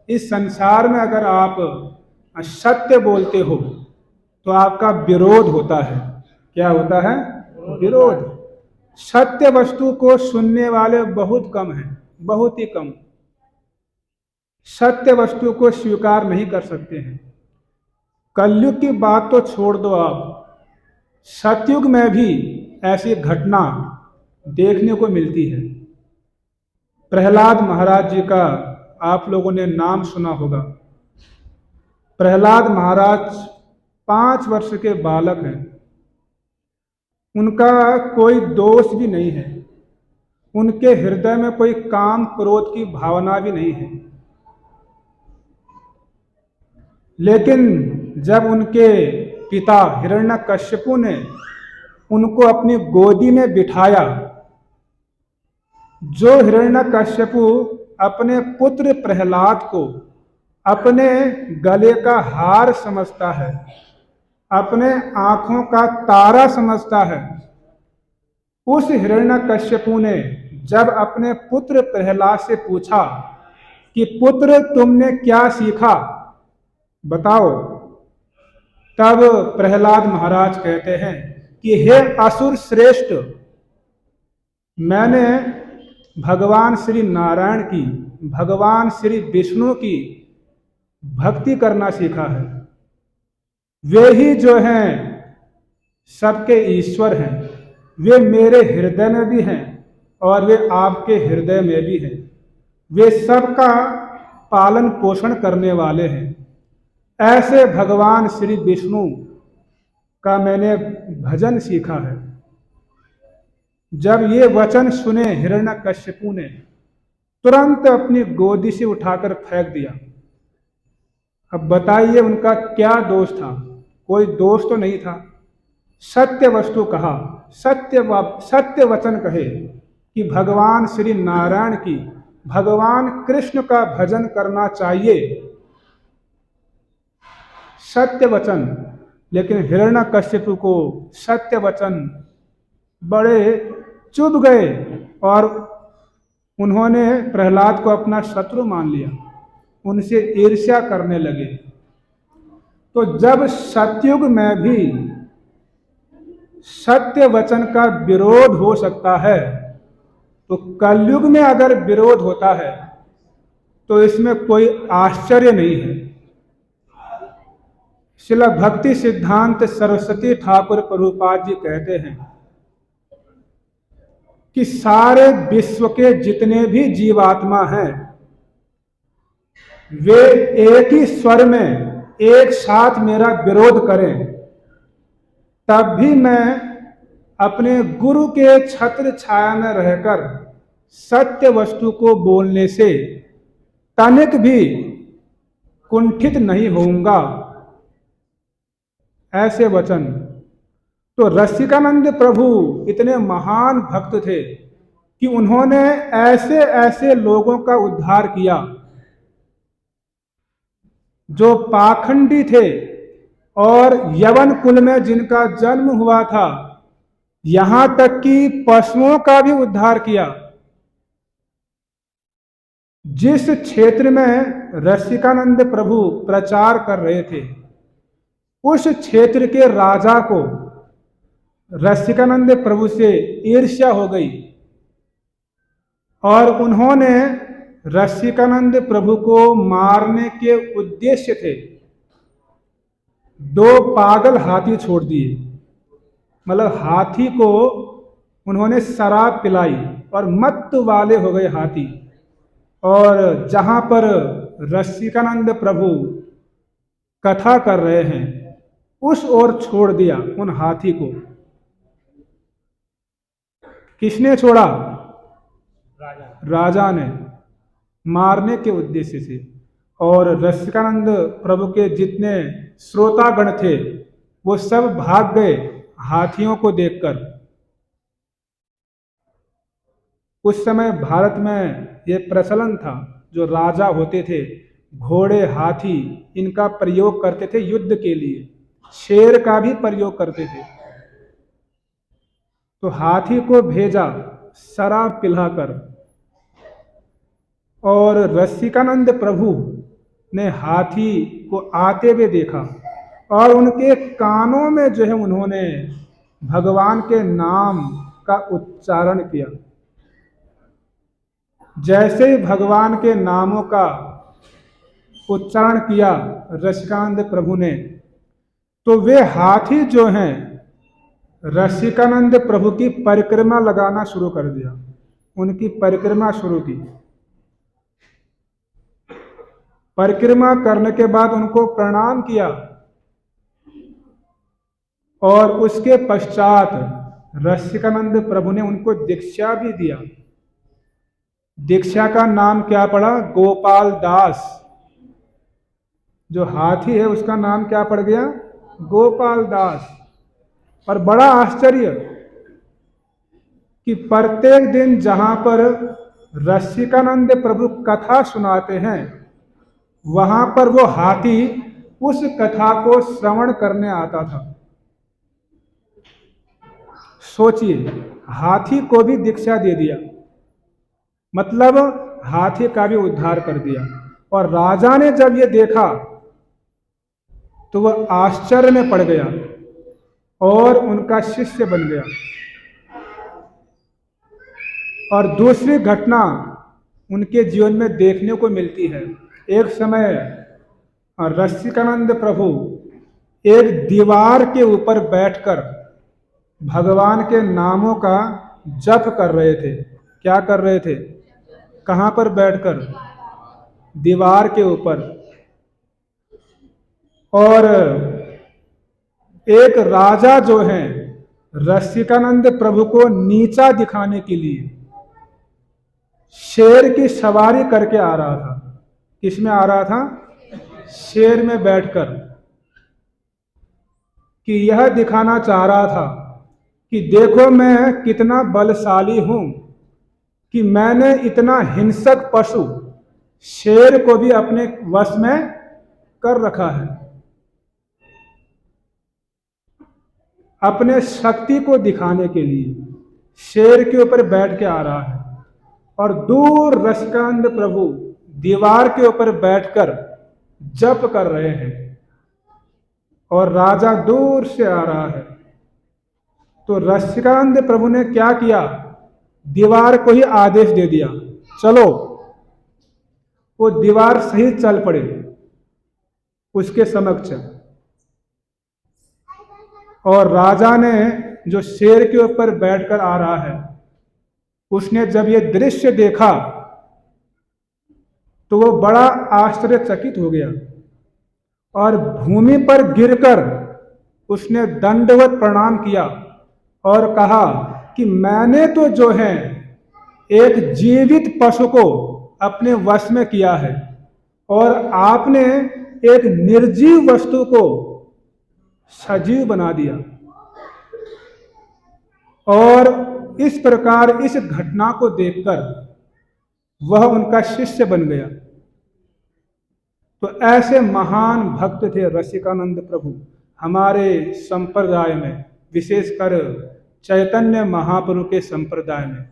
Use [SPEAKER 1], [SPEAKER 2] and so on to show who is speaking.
[SPEAKER 1] इस संसार में अगर आप सत्य बोलते हो तो आपका विरोध होता है। क्या होता है? विरोध। सत्य वस्तु को सुनने वाले बहुत कम हैं, बहुत ही कम। सत्य वस्तु को स्वीकार नहीं कर सकते हैं। कलयुग की बात तो छोड़ दो आप, सतयुग में भी ऐसी घटना देखने को मिलती है। प्रहलाद महाराज जी का आप लोगों ने नाम सुना होगा। प्रहलाद महाराज 5 वर्ष के बालक हैं। उनका कोई दोष भी नहीं है। उनके हृदय में कोई काम क्रोध की भावना भी नहीं है। लेकिन जब उनके पिता हिरण्यकश्यपु ने उनको अपनी गोदी में बिठाया, जो हिरण्यकश्यपु अपने पुत्र प्रहलाद को अपने गले का हार समझता है, अपने आंखों का तारा समझता है, उस हिरण्यकश्यपु ने जब अपने पुत्र प्रहलाद से पूछा कि पुत्र तुमने क्या सीखा, बताओ, तब प्रहलाद महाराज कहते हैं कि हे असुर श्रेष्ठ, मैंने भगवान श्री नारायण की, भगवान श्री विष्णु की भक्ति करना सीखा है। वे ही जो हैं सबके ईश्वर हैं। वे मेरे हृदय में भी हैं और वे आपके हृदय में भी हैं। वे सबका पालन पोषण करने वाले हैं। ऐसे भगवान श्री विष्णु का मैंने भजन सीखा है। जब ये वचन सुने हिरण्यकश्यपु ने तुरंत अपनी गोदी से उठाकर फेंक दिया। अब बताइए उनका क्या दोष था? कोई दोष तो नहीं था। सत्य वस्तु कहा, सत्य वचन कहे कि भगवान श्री नारायण की, भगवान कृष्ण का भजन करना चाहिए, सत्य वचन। लेकिन हिरण्यकश्यपु को सत्य वचन बड़े चुभ गए और उन्होंने प्रहलाद को अपना शत्रु मान लिया, उनसे ईर्ष्या करने लगे। तो जब सतयुग में भी सत्य वचन का विरोध हो सकता है, तो कलयुग में अगर विरोध होता है तो इसमें कोई आश्चर्य नहीं है। श्रील भक्ति सिद्धांत सरस्वती ठाकुर प्रभुपाद जी कहते हैं कि सारे विश्व के जितने भी जीवात्मा हैं, वे एक ही स्वर में एक साथ मेरा विरोध करें, तब भी मैं अपने गुरु के छत्र छाया में रहकर सत्य वस्तु को बोलने से तनिक भी कुंठित नहीं होऊंगा। ऐसे वचन। तो रसिकानंद प्रभु इतने महान भक्त थे कि उन्होंने ऐसे ऐसे लोगों का उद्धार किया जो पाखंडी थे और यवन कुल में जिनका जन्म हुआ था, यहां तक कि पशुओं का भी उद्धार किया। जिस क्षेत्र में रसिकानंद प्रभु प्रचार कर रहे थे, उस क्षेत्र के राजा को रसिकानंद प्रभु से ईर्ष्या हो गई और उन्होंने रसिकानंद प्रभु को मारने के उद्देश्य थे 2 पागल हाथी छोड़ दिए। मतलब हाथी को उन्होंने शराब पिलाई और मत्त वाले हो गए हाथी, और जहां पर रसिकानंद प्रभु कथा कर रहे हैं उस ओर छोड़ दिया उन हाथी को। किसने छोड़ा? राजा ने, मारने के उद्देश्य से। और रसिकानंद प्रभु के जितने श्रोतागण थे वो सब भाग गए हाथियों को देखकर। उस समय भारत में ये प्रचलन था, जो राजा होते थे घोड़े हाथी इनका प्रयोग करते थे युद्ध के लिए, शेर का भी प्रयोग करते थे। तो हाथी को भेजा शराब पिलाकर, और रसिकानंद प्रभु ने हाथी को आते हुए देखा और उनके कानों में जो है उन्होंने भगवान के नाम का उच्चारण किया। जैसे ही भगवान के नामों का उच्चारण किया रसिकानंद प्रभु ने, तो वे हाथी जो हैं रसिकानंद प्रभु की परिक्रमा लगाना शुरू कर दिया, उनकी परिक्रमा शुरू की। परिक्रमा करने के बाद उनको प्रणाम किया और उसके पश्चात रसिकानंद प्रभु ने उनको दीक्षा भी दिया। दीक्षा का नाम क्या पड़ा? गोपाल दास। जो हाथी है उसका नाम क्या पड़ गया? गोपाल दास। और बड़ा आश्चर्य कि प्रत्येक दिन जहां पर रसिकानंद प्रभु कथा सुनाते हैं वहां पर वो हाथी उस कथा को श्रवण करने आता था। सोचिए, हाथी को भी दीक्षा दे दिया, मतलब हाथी का भी उद्धार कर दिया। और राजा ने जब ये देखा तो वह आश्चर्य में पड़ गया और उनका शिष्य बन गया। और दूसरी घटना उनके जीवन में देखने को मिलती है। एक समय रसिकानंद प्रभु एक दीवार के ऊपर बैठकर भगवान के नामों का जप कर रहे थे। क्या कर रहे थे? कहां पर बैठकर? दीवार के ऊपर। और एक राजा जो है रसिकानंद प्रभु को नीचा दिखाने के लिए शेर की सवारी करके आ रहा था। किसमें आ रहा था? शेर में बैठकर, कि यह दिखाना चाह रहा था कि देखो मैं कितना बलशाली हूं, कि मैंने इतना हिंसक पशु शेर को भी अपने वश में कर रखा है। अपने शक्ति को दिखाने के लिए शेर के ऊपर बैठ के आ रहा है। और दूर रसिकानंद प्रभु दीवार के ऊपर बैठकर जप कर रहे हैं और राजा दूर से आ रहा है। तो रसिकानंद प्रभु ने क्या किया? दीवार को ही आदेश दे दिया, चलो। वो दीवार सही चल पड़े उसके समक्ष। और राजा ने, जो शेर के ऊपर बैठकर आ रहा है, उसने जब ये दृश्य देखा तो वो बड़ा आश्चर्यचकित हो गया और भूमि पर गिरकर उसने दंडवत प्रणाम किया और कहा कि मैंने तो जो है एक जीवित पशु को अपने वश में किया है और आपने एक निर्जीव वस्तु को सजीव बना दिया। और इस प्रकार इस घटना को देखकर वह उनका शिष्य बन गया। तो ऐसे महान भक्त थे रसिकानंद प्रभु हमारे संप्रदाय में, विशेषकर चैतन्य महाप्रभु के संप्रदाय में।